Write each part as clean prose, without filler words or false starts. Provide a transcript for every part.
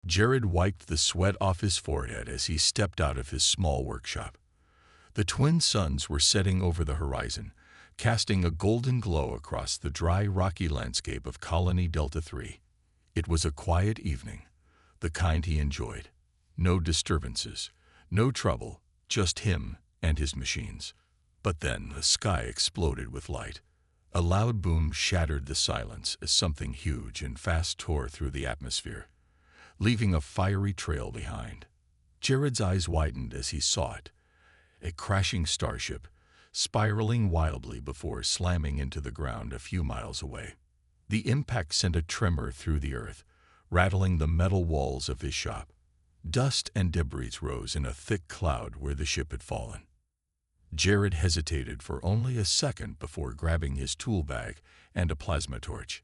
Jared wiped the sweat off his forehead as he stepped out of his small workshop. The twin suns were setting over the horizon, casting a golden glow across the dry, rocky landscape of Colony Delta 3. It was a quiet evening, the kind he enjoyed. No disturbances, no trouble, just him and his machines. But then the sky exploded with light. A loud boom shattered the silence as something huge and fast tore through the atmosphere, leaving a fiery trail behind. Jared's eyes widened as he saw it. A crashing starship, spiraling wildly before slamming into the ground a few miles away. The impact sent a tremor through the earth, rattling the metal walls of his shop. Dust and debris rose in a thick cloud where the ship had fallen. Jared hesitated for only a second before grabbing his tool bag and a plasma torch.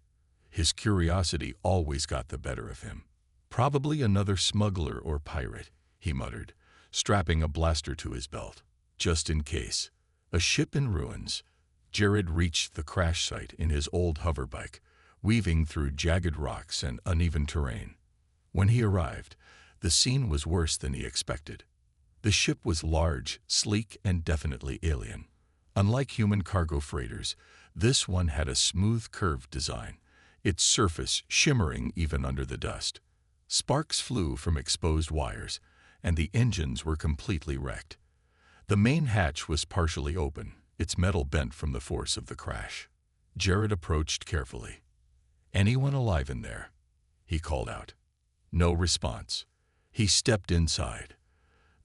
His curiosity always got the better of him. Probably another smuggler or pirate, he muttered, strapping a blaster to his belt. Just in case. A ship in ruins. Jared reached the crash site in his old hoverbike, weaving through jagged rocks and uneven terrain. When he arrived, the scene was worse than he expected. The ship was large, sleek, and definitely alien. Unlike human cargo freighters, this one had a smooth, curved design, its surface shimmering even under the dust. Sparks flew from exposed wires, and the engines were completely wrecked. The main hatch was partially open, its metal bent from the force of the crash. Jared approached carefully. "Anyone alive in there?" he called out. No response. He stepped inside.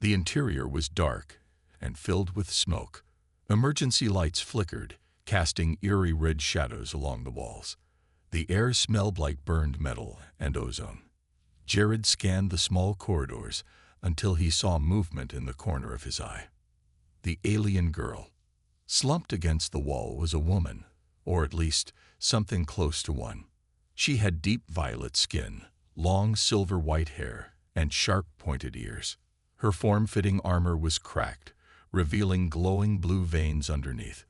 The interior was dark and filled with smoke. Emergency lights flickered, casting eerie red shadows along the walls. The air smelled like burned metal and ozone. Jared scanned the small corridors until he saw movement in the corner of his eye. The alien girl. Slumped against the wall was a woman, or at least something close to one. She had deep violet skin, long silver-white hair, and sharp pointed ears. Her form-fitting armor was cracked, revealing glowing blue veins underneath.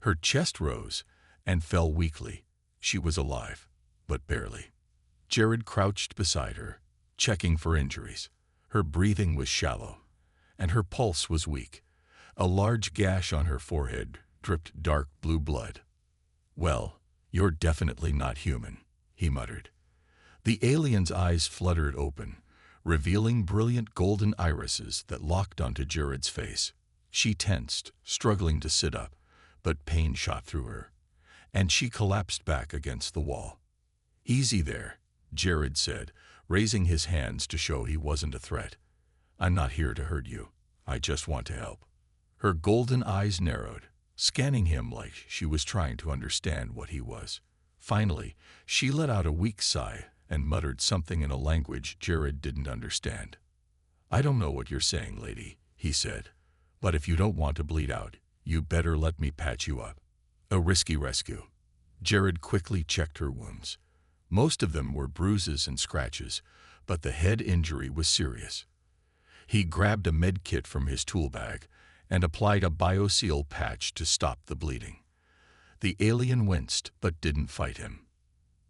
Her chest rose and fell weakly. She was alive, but barely. Jared crouched beside her, checking for injuries. Her breathing was shallow, and her pulse was weak. A large gash on her forehead dripped dark blue blood. "Well, you're definitely not human," he muttered. The alien's eyes fluttered open, revealing brilliant golden irises that locked onto Jared's face. She tensed, struggling to sit up, but pain shot through her, and she collapsed back against the wall. "Easy there," Jared said, raising his hands to show he wasn't a threat. "I'm not here to hurt you. I just want to help." Her golden eyes narrowed, scanning him like she was trying to understand what he was. Finally, she let out a weak sigh and muttered something in a language Jared didn't understand. "I don't know what you're saying, lady," he said, "but if you don't want to bleed out, you better let me patch you up." A risky rescue. Jared quickly checked her wounds. Most of them were bruises and scratches, but the head injury was serious. He grabbed a med kit from his tool bag and applied a BioSeal patch to stop the bleeding. The alien winced but didn't fight him.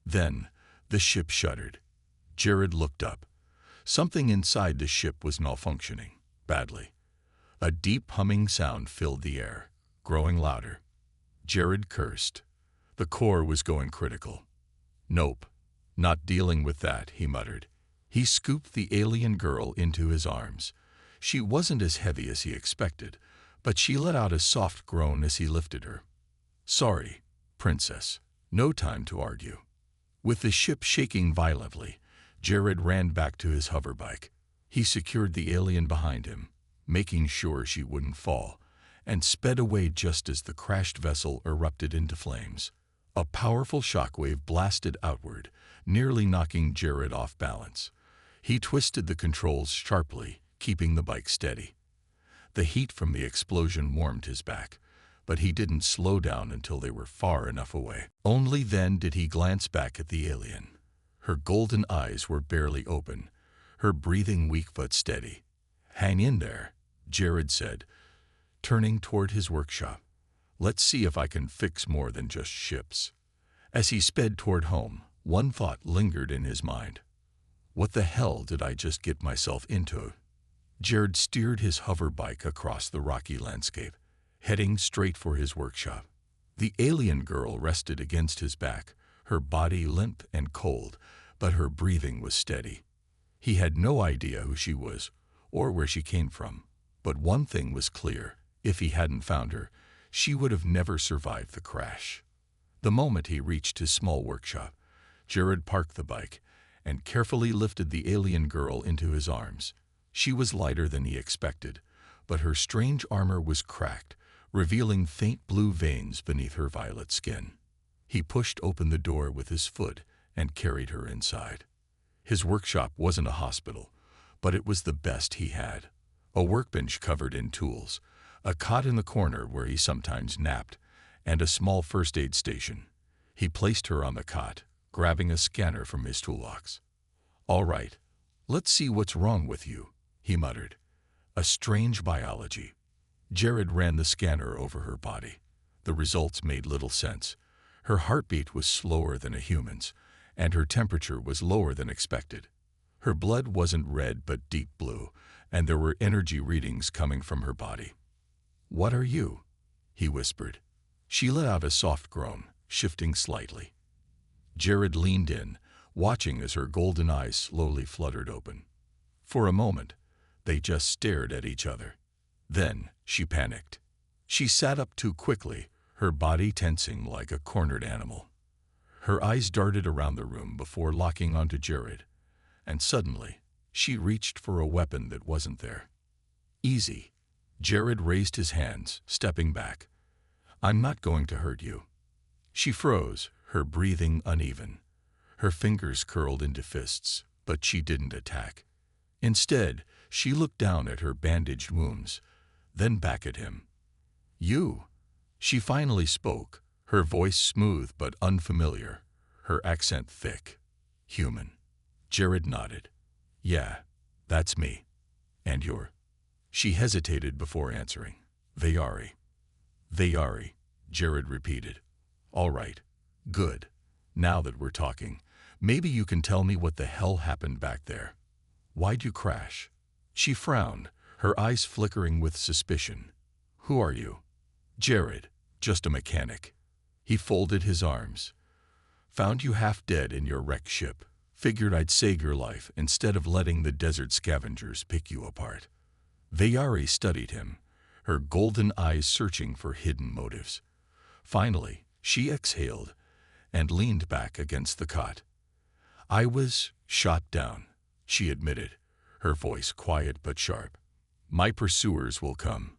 Then, the ship shuddered. Jared looked up. Something inside the ship was malfunctioning, badly. A deep humming sound filled the air, growing louder. Jared cursed. The core was going critical. "Nope, not dealing with that," he muttered. He scooped the alien girl into his arms. She wasn't as heavy as he expected, but she let out a soft groan as he lifted her. "Sorry, princess. No time to argue." With the ship shaking violently, Jared ran back to his hoverbike. He secured the alien behind him, making sure she wouldn't fall, and sped away just as the crashed vessel erupted into flames. A powerful shockwave blasted outward, nearly knocking Jared off balance. He twisted the controls sharply, keeping the bike steady. The heat from the explosion warmed his back, but he didn't slow down until they were far enough away. Only then did he glance back at the alien. Her golden eyes were barely open, her breathing weak but steady. "Hang in there," Jared said, turning toward his workshop. "Let's see if I can fix more than just ships." As he sped toward home, one thought lingered in his mind. What the hell did I just get myself into? Jared steered his hover bike across the rocky landscape, heading straight for his workshop. The alien girl rested against his back, her body limp and cold, but her breathing was steady. He had no idea who she was or where she came from, but one thing was clear: if he hadn't found her, she would have never survived the crash. The moment he reached his small workshop, Jared parked the bike and carefully lifted the alien girl into his arms. She was lighter than he expected, but her strange armor was cracked, revealing faint blue veins beneath her violet skin. He pushed open the door with his foot and carried her inside. His workshop wasn't a hospital, but it was the best he had. A workbench covered in tools, a cot in the corner where he sometimes napped, and a small first aid station. He placed her on the cot, grabbing a scanner from his toolbox. "All right, let's see what's wrong with you," he muttered. "A strange biology." Jared ran the scanner over her body. The results made little sense. Her heartbeat was slower than a human's, and her temperature was lower than expected. Her blood wasn't red but deep blue, and there were energy readings coming from her body. "What are you?" he whispered. She let out a soft groan, shifting slightly. Jared leaned in, watching as her golden eyes slowly fluttered open. For a moment, they just stared at each other. Then she panicked. She sat up too quickly, her body tensing like a cornered animal. Her eyes darted around the room before locking onto Jared, and suddenly, she reached for a weapon that wasn't there. "Easy." Jared raised his hands, stepping back. "I'm not going to hurt you." She froze, her breathing uneven. Her fingers curled into fists, but she didn't attack. Instead, she looked down at her bandaged wounds, then back at him. "You." She finally spoke, her voice smooth but unfamiliar, her accent thick. "Human." Jared nodded. "Yeah, that's me. And you're?" She hesitated before answering. "Vayari." "Vayari," Jared repeated. "All right. Good. Now that we're talking, maybe you can tell me what the hell happened back there. Why'd you crash?" She frowned, her eyes flickering with suspicion. "Who are you?" "Jared, just a mechanic." He folded his arms. "Found you half dead in your wrecked ship. Figured I'd save your life instead of letting the desert scavengers pick you apart." Vayari studied him, her golden eyes searching for hidden motives. Finally, she exhaled and leaned back against the cot. "I was shot down," she admitted, her voice quiet but sharp. "My pursuers will come."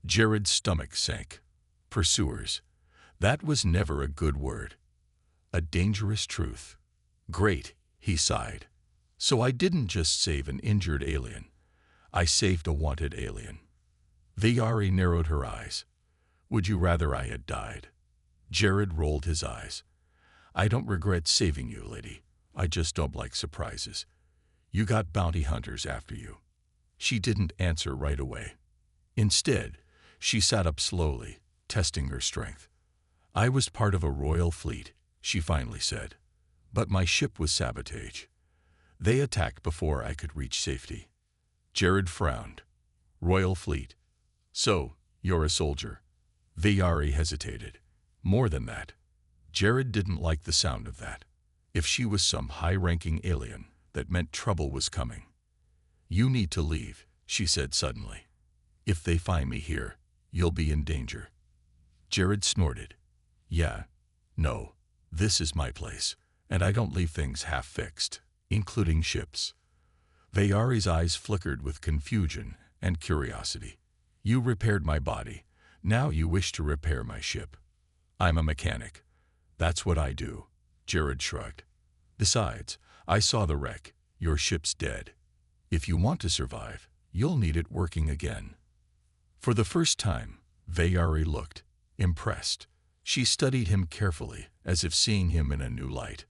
Jared's stomach sank. Pursuers. That was never a good word. A dangerous truth. "Great," he sighed. "So I didn't just save an injured alien. I saved a wanted alien." Vayari narrowed her eyes. "Would you rather I had died?" Jared rolled his eyes. "I don't regret saving you, lady. I just don't like surprises. You got bounty hunters after you." She didn't answer right away. Instead, she sat up slowly, testing her strength. "I was part of a royal fleet," she finally said. "But my ship was sabotage. They attacked before I could reach safety." Jared frowned. "Royal fleet. So, you're a soldier." Vayari hesitated. "More than that." Jared didn't like the sound of that. If she was some high-ranking alien, that meant trouble was coming. "You need to leave," she said suddenly. "If they find me here, you'll be in danger." Jared snorted. "Yeah, no, this is my place, and I don't leave things half-fixed, including ships." Vayari's eyes flickered with confusion and curiosity. "You repaired my body. Now you wish to repair my ship." "I'm a mechanic. That's what I do," Jared shrugged. "Besides, I saw the wreck. Your ship's dead. If you want to survive, you'll need it working again." For the first time, Vayari looked impressed. She studied him carefully, as if seeing him in a new light.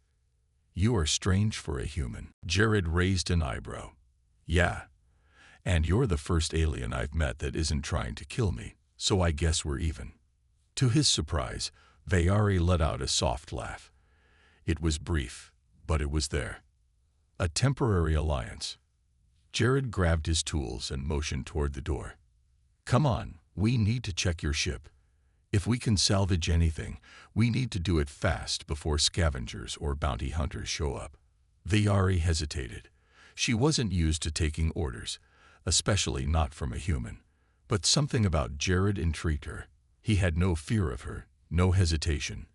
"You are strange for a human." Jared raised an eyebrow. "Yeah. And you're the first alien I've met that isn't trying to kill me, so I guess we're even." To his surprise, Vayari let out a soft laugh. It was brief, but it was there. A temporary alliance. Jared grabbed his tools and motioned toward the door. Come on, we need to check your ship. If we can salvage anything, we need to do it fast before scavengers or bounty hunters show up. Vayari hesitated. She wasn't used to taking orders, especially not from a human. But something about Jared intrigued her. He had no fear of her, no hesitation,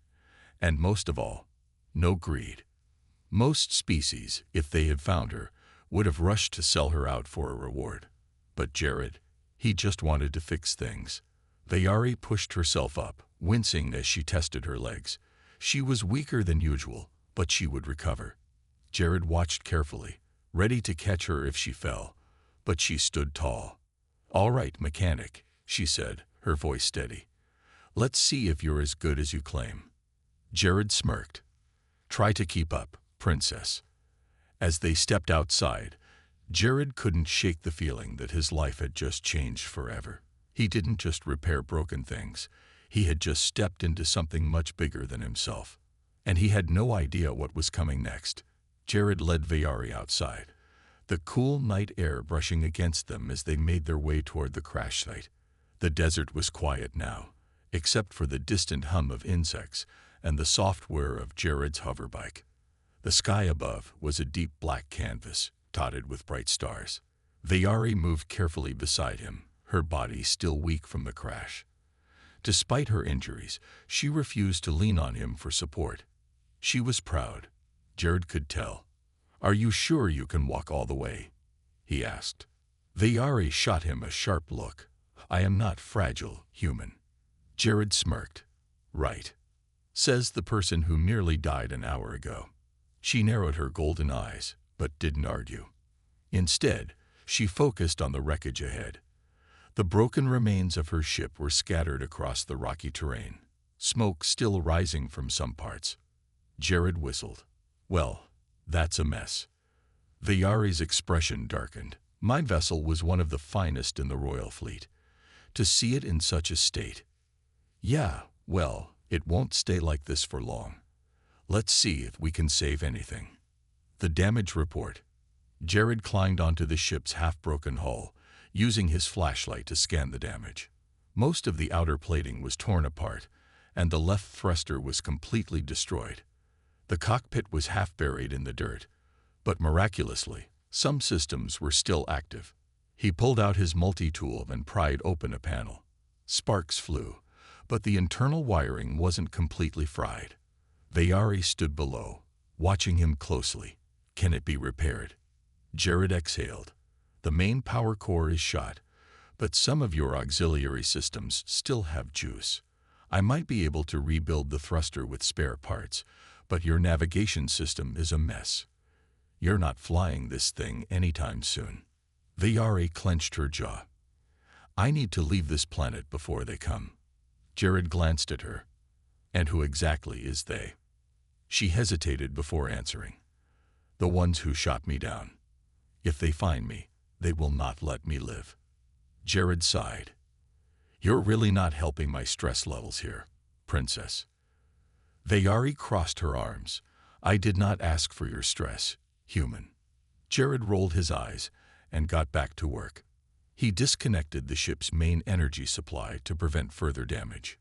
and most of all, no greed. Most species, if they had found her, would have rushed to sell her out for a reward. But Jared, he just wanted to fix things. Vayari pushed herself up, wincing as she tested her legs. She was weaker than usual, but she would recover. Jared watched carefully, ready to catch her if she fell, but she stood tall. All right, mechanic, she said, her voice steady. Let's see if you're as good as you claim. Jared smirked. Try to keep up, princess. As they stepped outside, Jared couldn't shake the feeling that his life had just changed forever. He didn't just repair broken things. He had just stepped into something much bigger than himself. And he had no idea what was coming next. Jared led Vayari outside, the cool night air brushing against them as they made their way toward the crash site. The desert was quiet now, except for the distant hum of insects and the soft whir of Jared's hoverbike. The sky above was a deep black canvas, dotted with bright stars. Vayari moved carefully beside him, her body still weak from the crash. Despite her injuries, she refused to lean on him for support. She was proud. Jared could tell. Are you sure you can walk all the way? He asked. Vayari shot him a sharp look. I am not fragile, human. Jared smirked. Right. Says the person who nearly died an hour ago. She narrowed her golden eyes, but didn't argue. Instead, she focused on the wreckage ahead. The broken remains of her ship were scattered across the rocky terrain, smoke still rising from some parts. Jared whistled. Well, that's a mess. Vayari's expression darkened. My vessel was one of the finest in the royal fleet. To see it in such a state. Yeah, well, it won't stay like this for long. Let's see if we can save anything. The damage report. Jared climbed onto the ship's half-broken hull, using his flashlight to scan the damage. Most of the outer plating was torn apart, and the left thruster was completely destroyed. The cockpit was half buried in the dirt, but miraculously, some systems were still active. He pulled out his multi-tool and pried open a panel. Sparks flew, but the internal wiring wasn't completely fried. Vayari stood below, watching him closely. Can it be repaired? Jared exhaled. The main power core is shot, but some of your auxiliary systems still have juice. I might be able to rebuild the thruster with spare parts, but your navigation system is a mess. You're not flying this thing anytime soon. Vayari clenched her jaw. I need to leave this planet before they come. Jared glanced at her. And who exactly is they? She hesitated before answering. The ones who shot me down. If they find me, they will not let me live. Jared sighed. You're really not helping my stress levels here, princess. Vayari crossed her arms. I did not ask for your stress, human. Jared rolled his eyes and got back to work. He disconnected the ship's main energy supply to prevent further damage.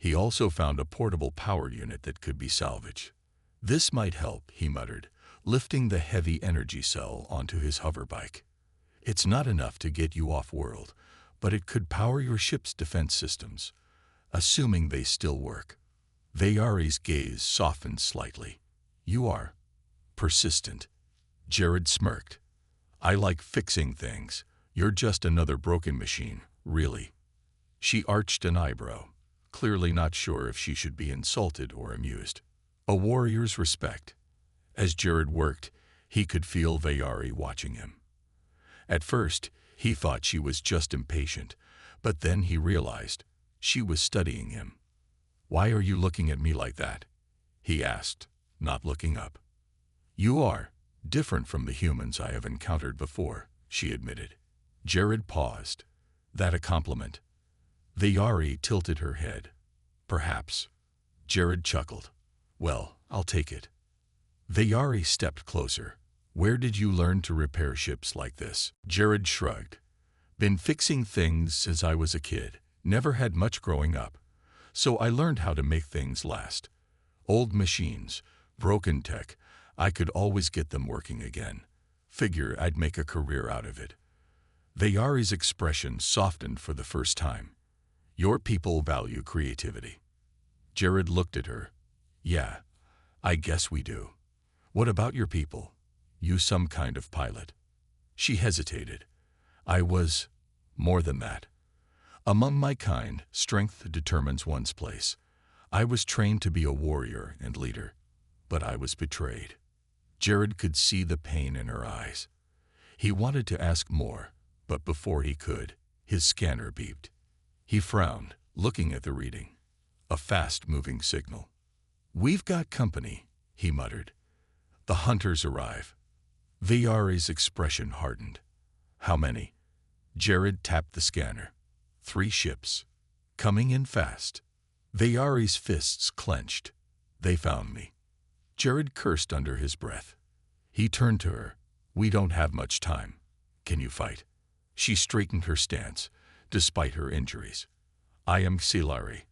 He also found a portable power unit that could be salvaged. This might help, he muttered, lifting the heavy energy cell onto his hoverbike. It's not enough to get you off-world, but it could power your ship's defense systems, assuming they still work. Vayari's gaze softened slightly. You are persistent. Jared smirked. I like fixing things. You're just another broken machine, really. She arched an eyebrow, clearly not sure if she should be insulted or amused. A warrior's respect. As Jared worked, he could feel Vayari watching him. At first, he thought she was just impatient, but then he realized she was studying him. Why are you looking at me like that? He asked, not looking up. You are different from the humans I have encountered before, she admitted. Jared paused. That a compliment? Vayari tilted her head. Perhaps. Jared chuckled. Well, I'll take it. Vayari stepped closer. Where did you learn to repair ships like this? Jared shrugged. Been fixing things since I was a kid. Never had much growing up. So I learned how to make things last. Old machines, broken tech, I could always get them working again. Figure I'd make a career out of it. Vayari's expression softened for the first time. Your people value creativity. Jared looked at her. Yeah, I guess we do. What about your people? You some kind of pilot? She hesitated. I was more than that. Among my kind, strength determines one's place. I was trained to be a warrior and leader, but I was betrayed. Jared could see the pain in her eyes. He wanted to ask more, but before he could, his scanner beeped. He frowned, looking at the reading. A fast-moving signal. We've got company, he muttered. The hunters arrive. Vayari's expression hardened. How many? Jared tapped the scanner. 3 ships. Coming in fast. Vayari's fists clenched. They found me. Jared cursed under his breath. He turned to her. We don't have much time. Can you fight? She straightened her stance, despite her injuries. I am Xilari.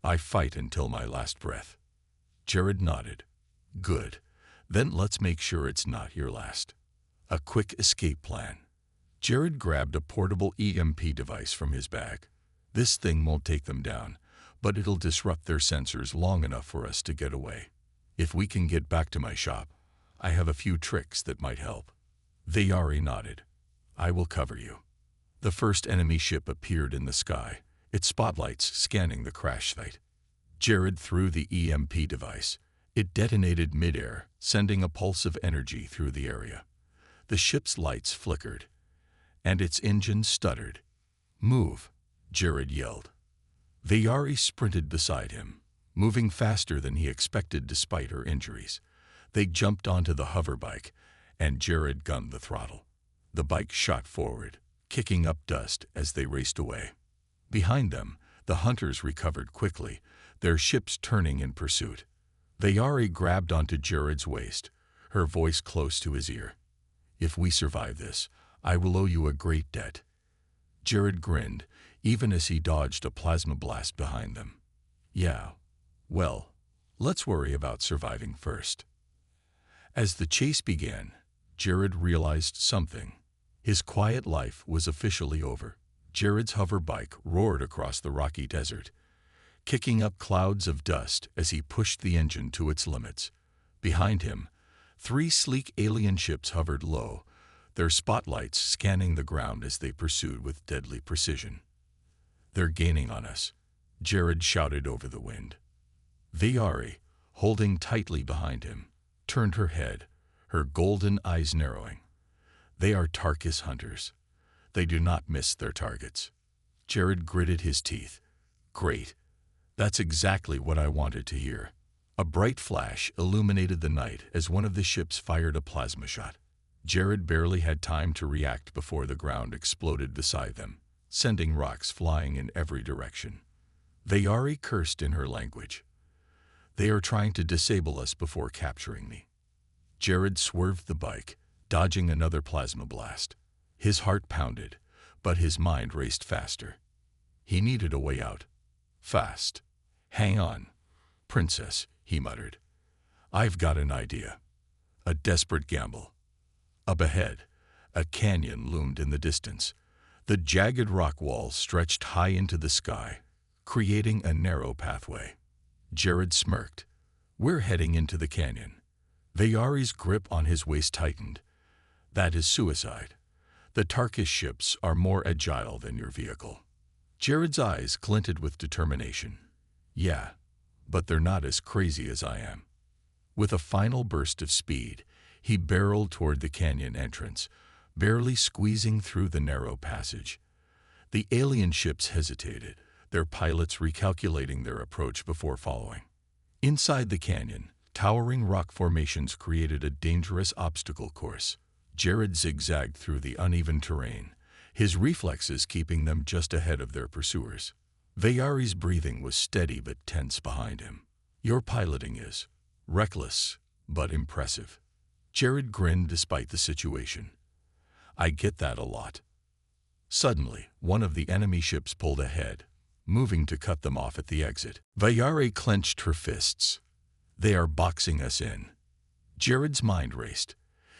I fight until my last breath. Jared nodded. Good. Then let's make sure it's not your last. A quick escape plan. Jared grabbed a portable EMP device from his bag. This thing won't take them down, but it'll disrupt their sensors long enough for us to get away. If we can get back to my shop, I have a few tricks that might help. Vayari nodded. I will cover you. The first enemy ship appeared in the sky, its spotlights scanning the crash site. Jared threw the EMP device. It detonated midair, sending a pulse of energy through the area. The ship's lights flickered, and its engine stuttered. Move, Jared yelled. Vayari sprinted beside him, moving faster than he expected despite her injuries. They jumped onto the hover bike, and Jared gunned the throttle. The bike shot forward, kicking up dust as they raced away. Behind them, the hunters recovered quickly, their ships turning in pursuit. Vayari grabbed onto Jared's waist, her voice close to his ear. If we survive this, I will owe you a great debt. Jared grinned, even as he dodged a plasma blast behind them. Yeah, well, let's worry about surviving first. As the chase began, Jared realized something. His quiet life was officially over. Jared's hover bike roared across the rocky desert, kicking up clouds of dust as he pushed the engine to its limits. Behind him, 3 sleek alien ships hovered low, their spotlights scanning the ground as they pursued with deadly precision. They're gaining on us, Jared shouted over the wind. Vayari, holding tightly behind him, turned her head, her golden eyes narrowing. They are Tarkus hunters. They do not miss their targets. Jared gritted his teeth. Great. That's exactly what I wanted to hear. A bright flash illuminated the night as one of the ships fired a plasma shot. Jared barely had time to react before the ground exploded beside them, sending rocks flying in every direction. Vayari cursed in her language. They are trying to disable us before capturing me. Jared swerved the bike, dodging another plasma blast. His heart pounded, but his mind raced faster. He needed a way out. Fast. Hang on, princess, he muttered. I've got an idea. A desperate gamble. Up ahead, a canyon loomed in the distance. The jagged rock walls stretched high into the sky, creating a narrow pathway. Jared smirked. We're heading into the canyon. Vayari's grip on his waist tightened. That is suicide. The Tarkus ships are more agile than your vehicle. Jared's eyes glinted with determination. Yeah, but they're not as crazy as I am. With a final burst of speed, he barreled toward the canyon entrance, barely squeezing through the narrow passage. The alien ships hesitated, their pilots recalculating their approach before following. Inside the canyon, towering rock formations created a dangerous obstacle course. Jared zigzagged through the uneven terrain, his reflexes keeping them just ahead of their pursuers. Vayari's breathing was steady but tense behind him. Your piloting is reckless but impressive. Jared grinned despite the situation. I get that a lot. Suddenly, one of the enemy ships pulled ahead, moving to cut them off at the exit. Vayari clenched her fists. They are boxing us in. Jared's mind raced.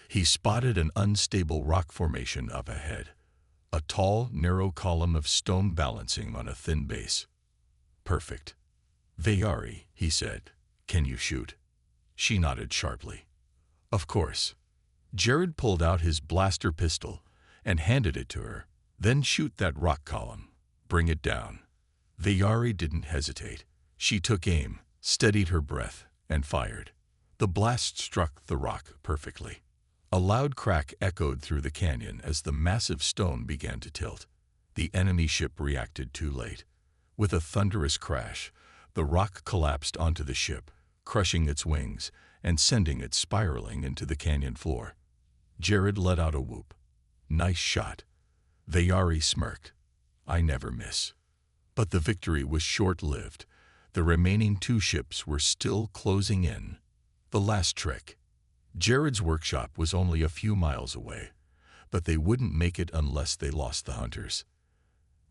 He spotted an unstable rock formation up ahead. A tall, narrow column of stone balancing on a thin base. Perfect. Vayari, he said, can you shoot? She nodded sharply. Of course. Jared pulled out his blaster pistol and handed it to her. Then shoot that rock column. Bring it down. Vayari didn't hesitate. She took aim, steadied her breath, and fired. The blast struck the rock perfectly. A loud crack echoed through the canyon as the massive stone began to tilt. The enemy ship reacted too late. With a thunderous crash, the rock collapsed onto the ship, crushing its wings and sending it spiraling into the canyon floor. Jared let out a whoop. Nice shot. Vayari smirked. I never miss. But the victory was short-lived. The remaining two ships were still closing in. The last trick. Jared's workshop was only a few miles away, but they wouldn't make it unless they lost the hunters.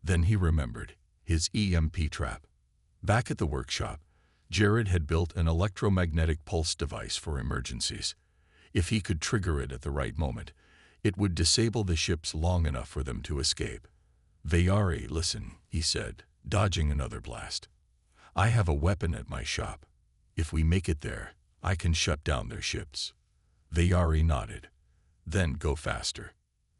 Then he remembered his EMP trap. Back at the workshop, Jared had built an electromagnetic pulse device for emergencies. If he could trigger it at the right moment, it would disable the ships long enough for them to escape. Vayari, listen, he said, dodging another blast. I have a weapon at my shop. If we make it there, I can shut down their ships. Vayari nodded. Then go faster.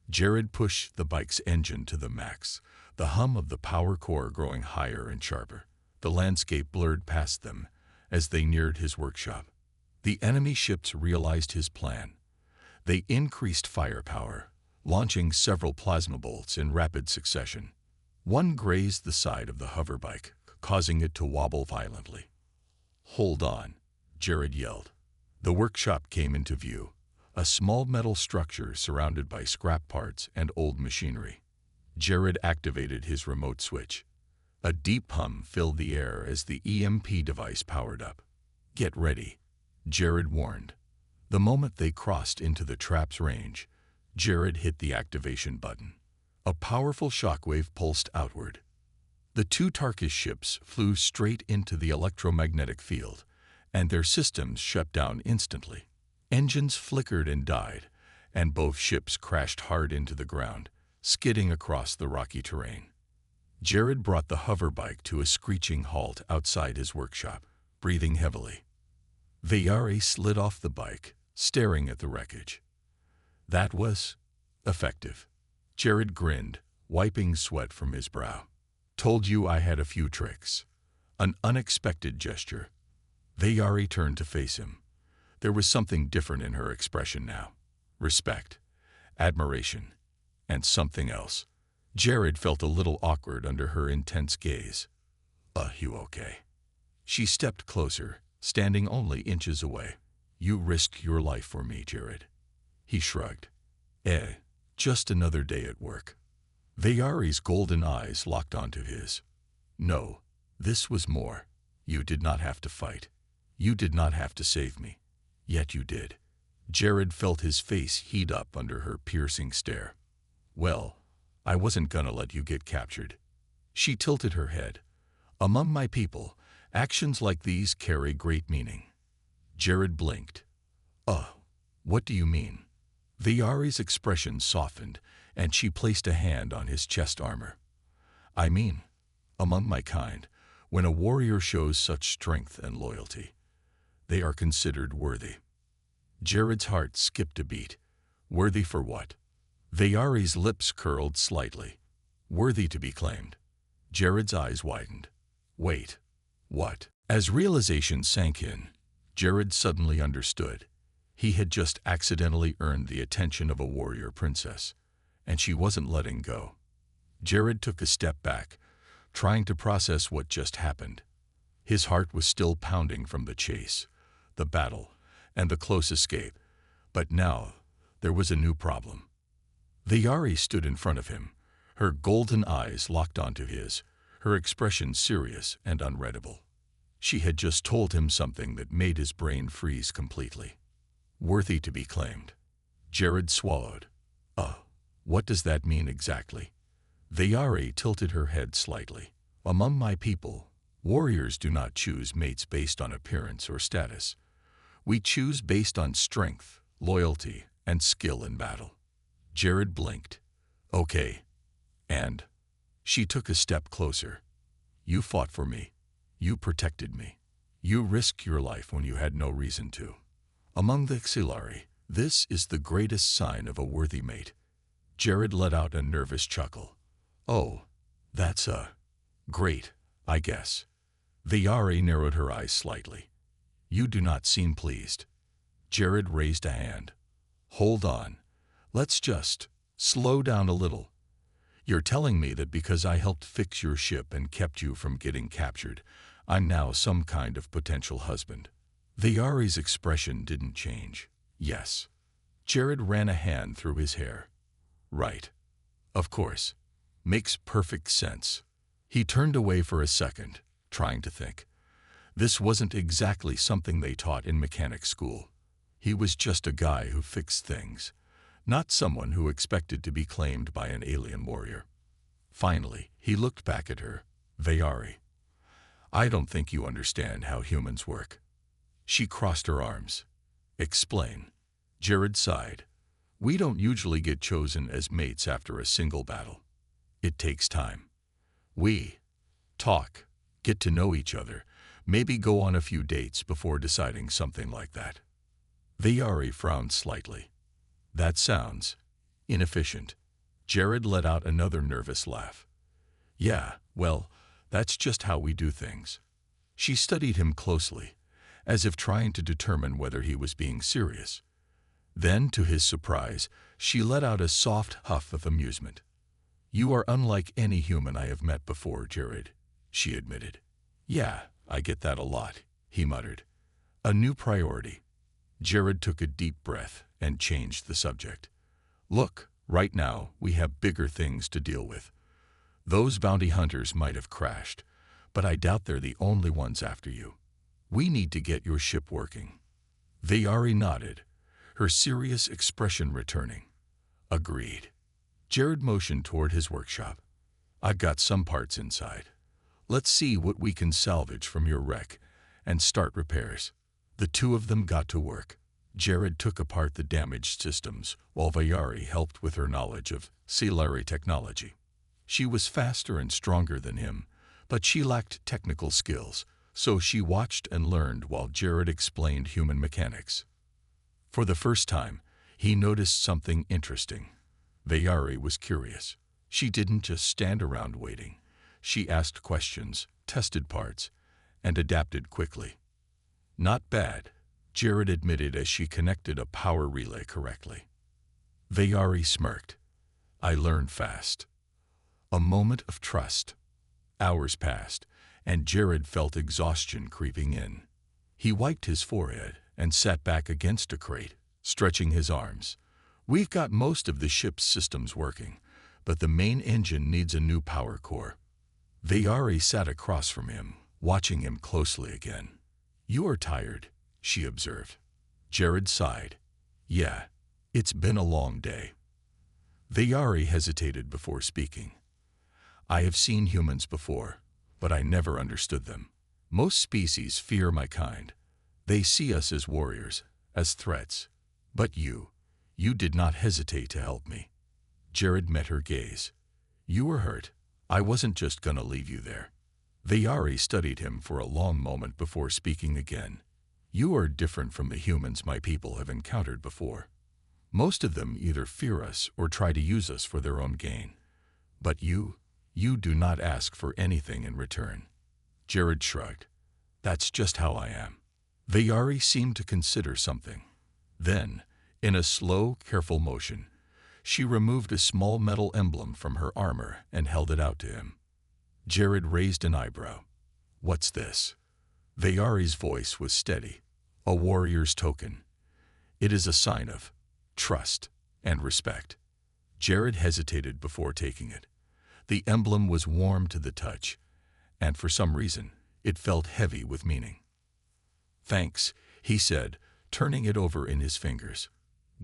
Jared pushed the bike's engine to the max, the hum of the power core growing higher and sharper. The landscape blurred past them as they neared his workshop. The enemy ships realized his plan. They increased firepower, launching several plasma bolts in rapid succession. One grazed the side of the hoverbike, causing it to wobble violently. Hold on, Jared yelled. The workshop came into view, a small metal structure surrounded by scrap parts and old machinery. Jared activated his remote switch. A deep hum filled the air as the EMP device powered up. Get ready, Jared warned. The moment they crossed into the trap's range, Jared hit the activation button. A powerful shockwave pulsed outward. The two Tarkish ships flew straight into the electromagnetic field, and their systems shut down instantly. Engines flickered and died, and both ships crashed hard into the ground, skidding across the rocky terrain. Jared brought the hoverbike to a screeching halt outside his workshop, breathing heavily. Vayari slid off the bike, staring at the wreckage. That was effective. Jared grinned, wiping sweat from his brow. Told you I had a few tricks. An unexpected gesture. Vayari turned to face him. There was something different in her expression now. Respect, admiration, and something else. Jared felt a little awkward under her intense gaze. You okay? She stepped closer, standing only inches away. You risked your life for me, Jared. He shrugged. Just another day at work. Vayari's golden eyes locked onto his. No, this was more. You did not have to fight. You did not have to save me. Yet you did. Jared felt his face heat up under her piercing stare. Well, I wasn't gonna let you get captured. She tilted her head. Among my people, actions like these carry great meaning. Jared blinked. What do you mean? Vayari's expression softened, and she placed a hand on his chest armor. I mean, among my kind, when a warrior shows such strength and loyalty, they are considered worthy. Jared's heart skipped a beat. Worthy for what? Vayari's lips curled slightly. Worthy to be claimed. Jared's eyes widened. Wait, what? As realization sank in, Jared suddenly understood. He had just accidentally earned the attention of a warrior princess, and she wasn't letting go. Jared took a step back, trying to process what just happened. His heart was still pounding from the chase, the battle, and the close escape, but now there was a new problem. Vayari stood in front of him, her golden eyes locked onto his, her expression serious and unreadable. She had just told him something that made his brain freeze completely. Worthy to be claimed. Jared swallowed. What does that mean exactly? Vayari tilted her head slightly. Among my people, warriors do not choose mates based on appearance or status. We choose based on strength, loyalty, and skill in battle. Jared blinked. Okay. And? She took a step closer. You fought for me. You protected me. You risked your life when you had no reason to. Among the Xilari, this is the greatest sign of a worthy mate. Jared let out a nervous chuckle. Oh, that's great, I guess. Vayari narrowed her eyes slightly. You do not seem pleased. Jared raised a hand. Hold on. Let's just slow down a little. You're telling me that because I helped fix your ship and kept you from getting captured, I'm now some kind of potential husband. Vayari's expression didn't change. Yes. Jared ran a hand through his hair. Right. Of course. Makes perfect sense. He turned away for a second, trying to think. This wasn't exactly something they taught in mechanic school. He was just a guy who fixed things, not someone who expected to be claimed by an alien warrior. Finally, he looked back at her. Vayari. I don't think you understand how humans work. She crossed her arms. Explain. Jared sighed. We don't usually get chosen as mates after a single battle. It takes time. We talk, get to know each other, maybe go on a few dates before deciding something like that. Vayari frowned slightly. That sounds inefficient. Jared let out another nervous laugh. Yeah, well, that's just how we do things. She studied him closely, as if trying to determine whether he was being serious. Then, to his surprise, she let out a soft huff of amusement. You are unlike any human I have met before, Jared, she admitted. Yeah, I get that a lot, he muttered. A new priority. Jared took a deep breath and changed the subject. Look, right now we have bigger things to deal with. Those bounty hunters might have crashed, but I doubt they're the only ones after you. We need to get your ship working. Vayari nodded, her serious expression returning. Agreed. Jared motioned toward his workshop. I've got some parts inside. Let's see what we can salvage from your wreck and start repairs. The two of them got to work. Jared took apart the damaged systems while Vayari helped with her knowledge of Xilari technology. She was faster and stronger than him, but she lacked technical skills, so she watched and learned while Jared explained human mechanics. For the first time, he noticed something interesting. Vayari was curious. She didn't just stand around waiting. She asked questions, tested parts, and adapted quickly. Not bad, Jared admitted as she connected a power relay correctly. Vayari smirked. I learned fast. A moment of trust. Hours passed, and Jared felt exhaustion creeping in. He wiped his forehead and sat back against a crate, stretching his arms. We've got most of the ship's systems working, but the main engine needs a new power core. Vayari sat across from him, watching him closely again. You are tired, she observed. Jared sighed. Yeah, it's been a long day. Vayari hesitated before speaking. I have seen humans before, but I never understood them. Most species fear my kind. They see us as warriors, as threats. But you did not hesitate to help me. Jared met her gaze. You were hurt. I wasn't just gonna leave you there. Vayari studied him for a long moment before speaking again. You are different from the humans my people have encountered before. Most of them either fear us or try to use us for their own gain. But you do not ask for anything in return. Jared shrugged. That's just how I am. Vayari seemed to consider something. Then, in a slow, careful motion, she removed a small metal emblem from her armor and held it out to him. Jared raised an eyebrow. What's this? Vayari's voice was steady. A warrior's token. It is a sign of trust and respect. Jared hesitated before taking it. The emblem was warm to the touch, and for some reason, it felt heavy with meaning. Thanks, he said, turning it over in his fingers.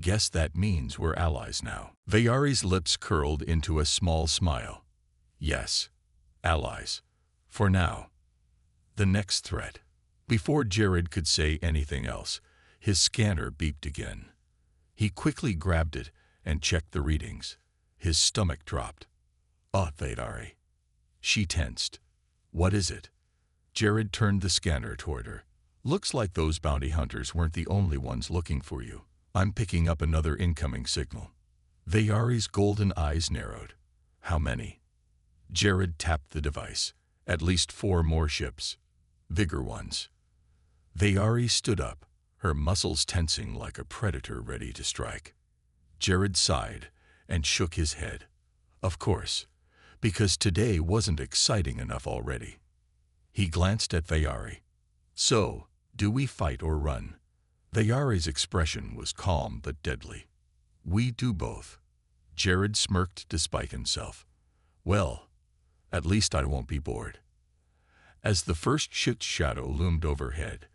Guess that means we're allies now. Vayari's lips curled into a small smile. Yes, allies. For now. The next threat. Before Jared could say anything else, his scanner beeped again. He quickly grabbed it and checked the readings. His stomach dropped. Vayari. She tensed. What is it? Jared turned the scanner toward her. Looks like those bounty hunters weren't the only ones looking for you. I'm picking up another incoming signal. Vayari's golden eyes narrowed. How many? Jared tapped the device. At least 4 more ships. Bigger ones. Vayari stood up, her muscles tensing like a predator ready to strike. Jared sighed and shook his head. Of course, because today wasn't exciting enough already. He glanced at Vayari. So, do we fight or run? Vayari's expression was calm but deadly. We do both. Jared smirked despite himself. Well, at least I won't be bored. As the first ship's shadow loomed overhead,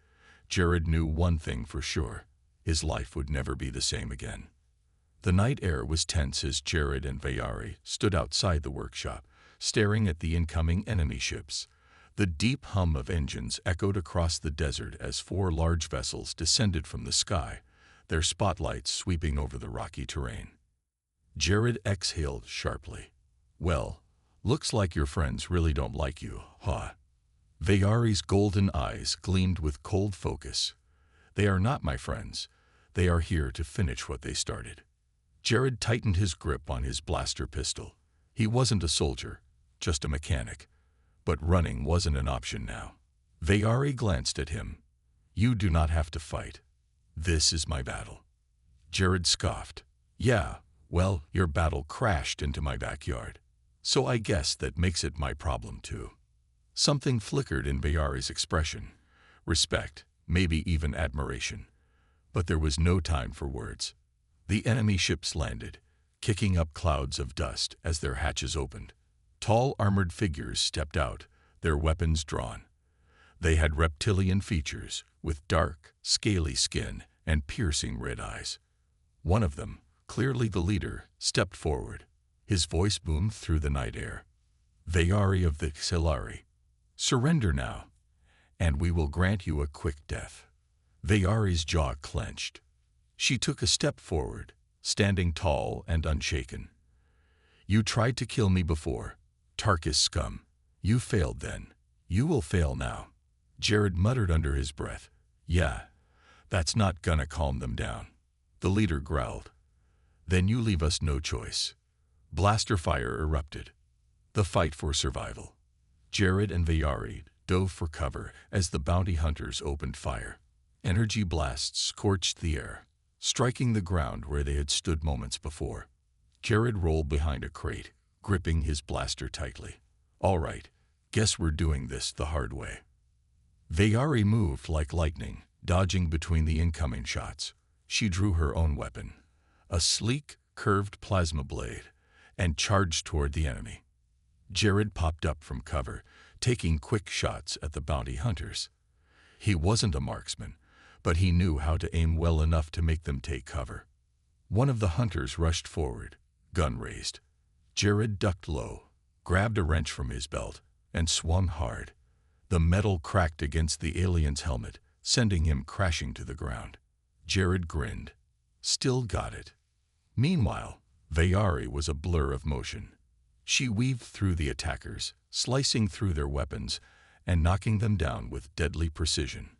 Jared knew one thing for sure. His life would never be the same again. The night air was tense as Jared and Vayari stood outside the workshop, staring at the incoming enemy ships. The deep hum of engines echoed across the desert as 4 large vessels descended from the sky, their spotlights sweeping over the rocky terrain. Jared exhaled sharply. Well, looks like your friends really don't like you, huh? Vayari's golden eyes gleamed with cold focus. They are not my friends. They are here to finish what they started. Jared tightened his grip on his blaster pistol. He wasn't a soldier, just a mechanic. But running wasn't an option now. Vayari glanced at him. You do not have to fight. This is my battle. Jared scoffed. Yeah, well, your battle crashed into my backyard. So I guess that makes it my problem too. Something flickered in Vayari's expression. Respect, maybe even admiration. But there was no time for words. The enemy ships landed, kicking up clouds of dust as their hatches opened. Tall armored figures stepped out, their weapons drawn. They had reptilian features, with dark, scaly skin and piercing red eyes. One of them, clearly the leader, stepped forward. His voice boomed through the night air. Vayari of the Xilari, surrender now, and we will grant you a quick death. Vayari's jaw clenched. She took a step forward, standing tall and unshaken. You tried to kill me before. Tarkus scum. You failed then. You will fail now. Jared muttered under his breath. Yeah, that's not gonna calm them down. The leader growled. Then you leave us no choice. Blaster fire erupted. The fight for survival. Jared and Vayari dove for cover as the bounty hunters opened fire. Energy blasts scorched the air, striking the ground where they had stood moments before. Jared rolled behind a crate, gripping his blaster tightly. All right, guess we're doing this the hard way. Vayari moved like lightning, dodging between the incoming shots. She drew her own weapon, a sleek, curved plasma blade, and charged toward the enemy. Jared popped up from cover, taking quick shots at the bounty hunters. He wasn't a marksman, but he knew how to aim well enough to make them take cover. One of the hunters rushed forward, gun raised. Jared ducked low, grabbed a wrench from his belt, and swung hard. The metal cracked against the alien's helmet, sending him crashing to the ground. Jared grinned. Still got it. Meanwhile, Vayari was a blur of motion. She weaved through the attackers, slicing through their weapons and knocking them down with deadly precision.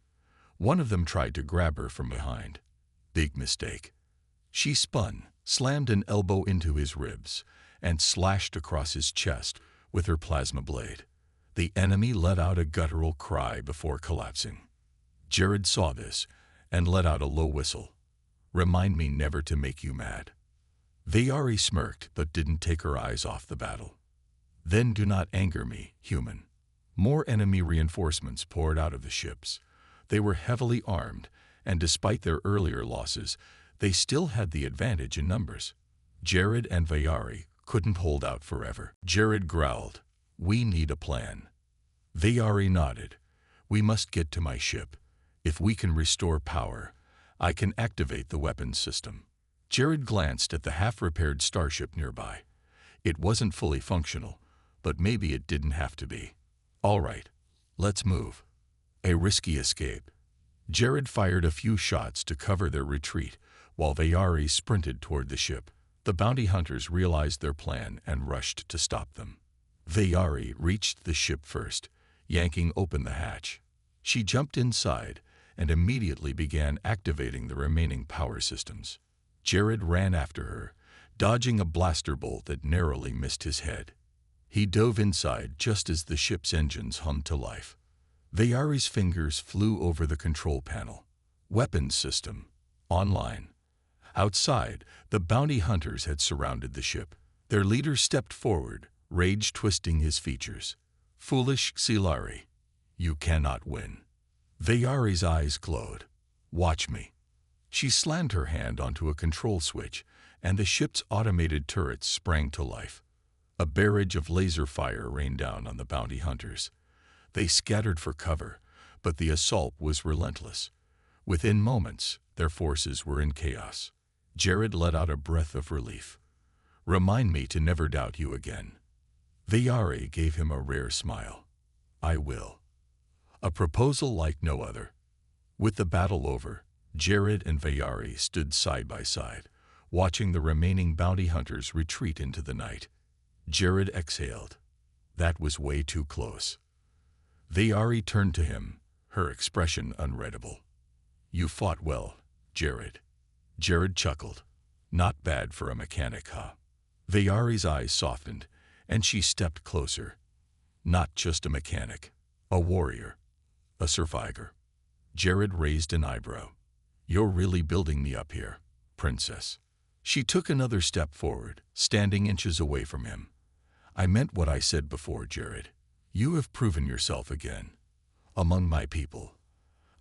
One of them tried to grab her from behind. Big mistake. She spun, slammed an elbow into his ribs, and slashed across his chest with her plasma blade. The enemy let out a guttural cry before collapsing. Jared saw this and let out a low whistle. Remind me never to make you mad. Vayari smirked but didn't take her eyes off the battle. Then do not anger me, human. More enemy reinforcements poured out of the ships. They were heavily armed, and despite their earlier losses, they still had the advantage in numbers. Jared and Vayari couldn't hold out forever. Jared growled, "We need a plan." Vayari nodded. "We must get to my ship. If we can restore power, I can activate the weapons system. Jared glanced at the half-repaired starship nearby. It wasn't fully functional, but maybe it didn't have to be. All right, let's move. A risky escape. Jared fired a few shots to cover their retreat, while Vayari sprinted toward the ship. The bounty hunters realized their plan and rushed to stop them. Vayari reached the ship first, yanking open the hatch. She jumped inside and immediately began activating the remaining power systems. Jared ran after her, dodging a blaster bolt that narrowly missed his head. He dove inside just as the ship's engines hummed to life. Vayari's fingers flew over the control panel. Weapons system online. Outside, the bounty hunters had surrounded the ship. Their leader stepped forward, rage twisting his features. Foolish Xilari, you cannot win. Vayari's eyes glowed. Watch me. She slammed her hand onto a control switch, and the ship's automated turrets sprang to life. A barrage of laser fire rained down on the bounty hunters. They scattered for cover, but the assault was relentless. Within moments, their forces were in chaos. Jared let out a breath of relief. Remind me to never doubt you again. Vayari gave him a rare smile. I will. A proposal like no other. With the battle over, Jared and Vayari stood side by side, watching the remaining bounty hunters retreat into the night. Jared exhaled. That was way too close. Vayari turned to him, her expression unreadable. You fought well, Jared. Jared chuckled. Not bad for a mechanic, huh? Vayari's eyes softened, and she stepped closer. Not just a mechanic, a warrior, a survivor. Jared raised an eyebrow. You're really building me up here, princess. She took another step forward, standing inches away from him. I meant what I said before, Jared. You have proven yourself again. Among my people,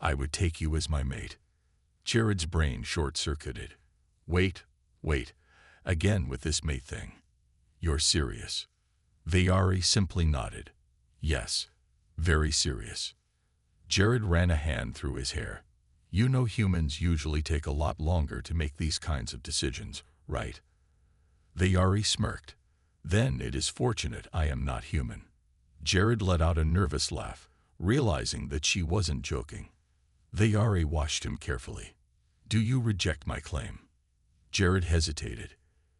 I would take you as my mate. Jared's brain short-circuited. Wait. Again with this mate thing. You're serious. Vayari simply nodded. Yes, very serious. Jared ran a hand through his hair. You know humans usually take a lot longer to make these kinds of decisions, right? Vayari smirked. Then it is fortunate I am not human. Jared let out a nervous laugh, realizing that she wasn't joking. Vayari watched him carefully. Do you reject my claim? Jared hesitated.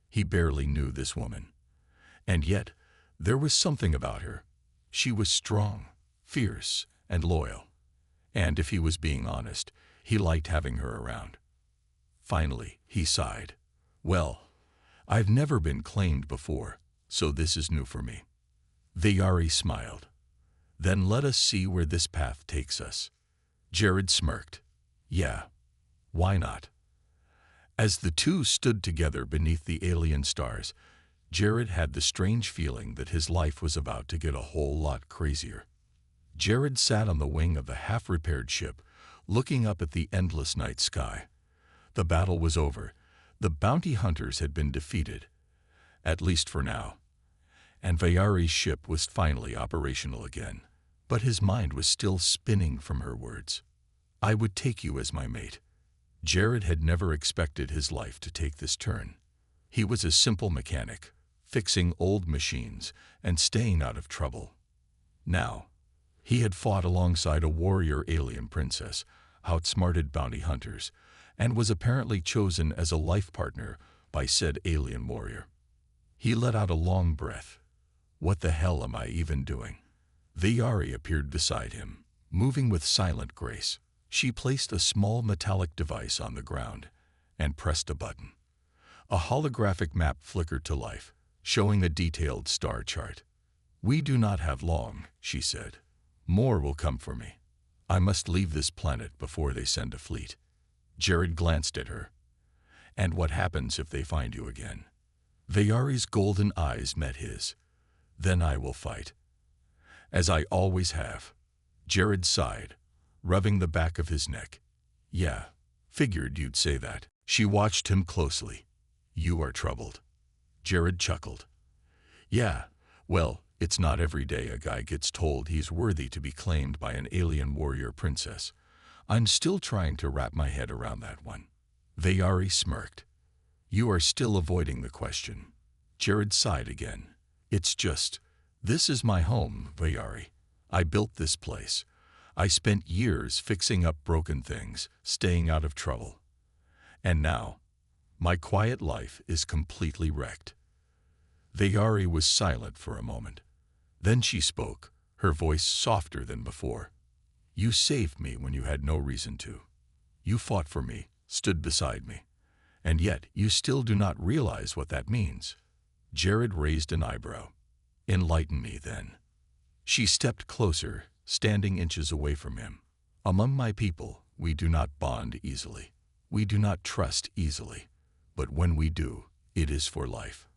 He barely knew this woman. And yet, there was something about her. She was strong, fierce, and loyal. And if he was being honest, he liked having her around. Finally, he sighed. Well, I've never been claimed before, so this is new for me. Vayari smiled. Then let us see where this path takes us. Jared smirked. Yeah, why not? As the two stood together beneath the alien stars, Jared had the strange feeling that his life was about to get a whole lot crazier. Jared sat on the wing of the half-repaired ship, looking up at the endless night sky. The battle was over. The bounty hunters had been defeated, at least for now, and Vayari's ship was finally operational again. But his mind was still spinning from her words. I would take you as my mate. Jared had never expected his life to take this turn. He was a simple mechanic, fixing old machines and staying out of trouble. Now, he had fought alongside a warrior alien princess, outsmarted bounty hunters, and was apparently chosen as a life partner by said alien warrior. He let out a long breath. What the hell am I even doing? Vayari appeared beside him, moving with silent grace. She placed a small metallic device on the ground and pressed a button. A holographic map flickered to life, showing a detailed star chart. We do not have long, she said. More will come for me. I must leave this planet before they send a fleet. Jared glanced at her. And what happens if they find you again? Vayari's golden eyes met his. Then I will fight. As I always have. Jared sighed, rubbing the back of his neck. Yeah, figured you'd say that. She watched him closely. You are troubled. Jared chuckled. Yeah, well, it's not every day a guy gets told he's worthy to be claimed by an alien warrior princess. I'm still trying to wrap my head around that one. Vayari smirked. You are still avoiding the question. Jared sighed again. It's just, this is my home, Vayari. I built this place. I spent years fixing up broken things, staying out of trouble. And now, my quiet life is completely wrecked. Vayari was silent for a moment. Then she spoke, her voice softer than before. You saved me when you had no reason to. You fought for me, stood beside me. And yet you still do not realize what that means. Jared raised an eyebrow. Enlighten me, then. She stepped closer, standing inches away from him. Among my people, we do not bond easily. We do not trust easily. But when we do, it is for life.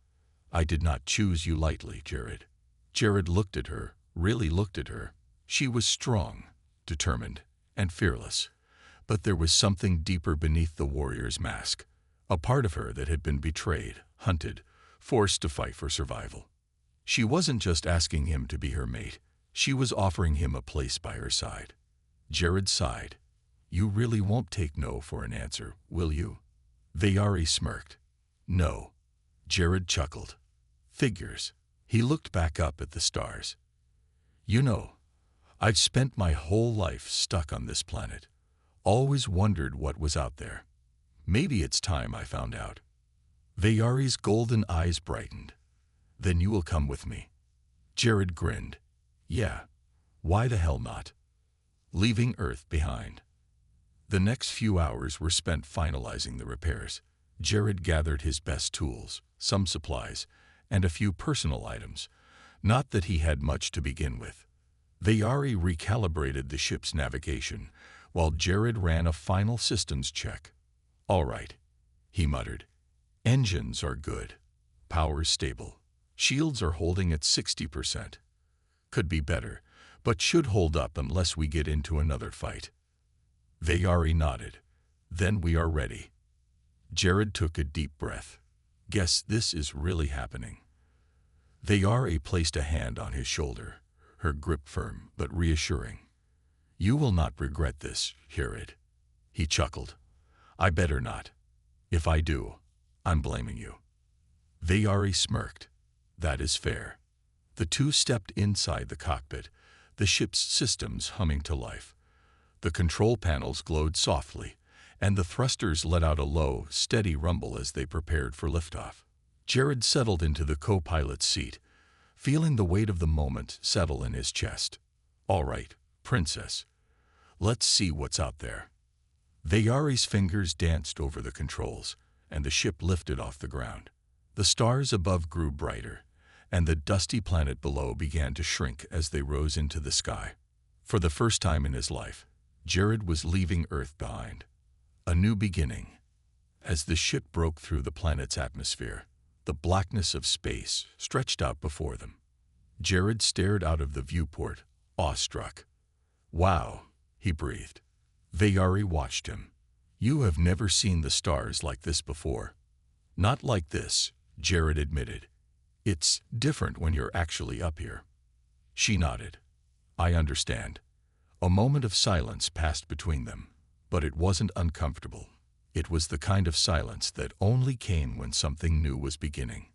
I did not choose you lightly, Jared. Jared looked at her, really looked at her. She was strong, determined, and fearless. But there was something deeper beneath the warrior's mask. A part of her that had been betrayed, hunted, forced to fight for survival. She wasn't just asking him to be her mate. She was offering him a place by her side. Jared sighed. You really won't take no for an answer, will you? Vayari smirked. No. Jared chuckled. Figures. He looked back up at the stars. You know, I've spent my whole life stuck on this planet. Always wondered what was out there. Maybe it's time I found out. Vayari's golden eyes brightened. Then you will come with me. Jared grinned. Yeah, why the hell not? Leaving Earth behind. The next few hours were spent finalizing the repairs. Jared gathered his best tools, some supplies, and a few personal items. Not that he had much to begin with. Vayari recalibrated the ship's navigation, while Jared ran a final systems check. All right, he muttered. Engines are good. Power's stable. Shields are holding at 60%. Could be better, but should hold up unless we get into another fight. Vayari nodded. Then we are ready. Jared took a deep breath. Guess this is really happening. Vayari placed a hand on his shoulder, her grip firm but reassuring. You will not regret this, Jared. He chuckled. I better not. If I do, I'm blaming you. Vayari smirked. That is fair. The two stepped inside the cockpit, the ship's systems humming to life. The control panels glowed softly, and the thrusters let out a low, steady rumble as they prepared for liftoff. Jared settled into the co-pilot's seat, feeling the weight of the moment settle in his chest. All right, princess. Let's see what's out there. Vayari's fingers danced over the controls, and the ship lifted off the ground. The stars above grew brighter, and the dusty planet below began to shrink as they rose into the sky. For the first time in his life, Jared was leaving Earth behind. A new beginning. As the ship broke through the planet's atmosphere, the blackness of space stretched out before them. Jared stared out of the viewport, awestruck. Wow, he breathed. Vayari watched him. You have never seen the stars like this before. Not like this, Jared admitted. It's different when you're actually up here. She nodded. I understand. A moment of silence passed between them, but it wasn't uncomfortable. It was the kind of silence that only came when something new was beginning.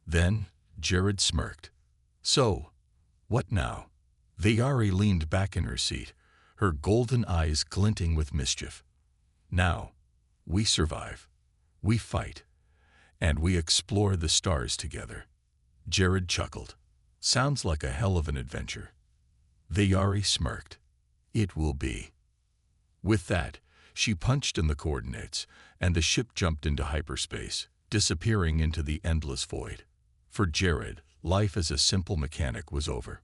Then, Jared smirked. So, what now? Vayari leaned back in her seat, her golden eyes glinting with mischief. Now, we survive. We fight. And we explore the stars together. Jared chuckled. Sounds like a hell of an adventure. Vayari smirked. It will be. With that, she punched in the coordinates, and the ship jumped into hyperspace, disappearing into the endless void. For Jared, life as a simple mechanic was over.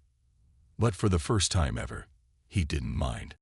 But for the first time ever, he didn't mind.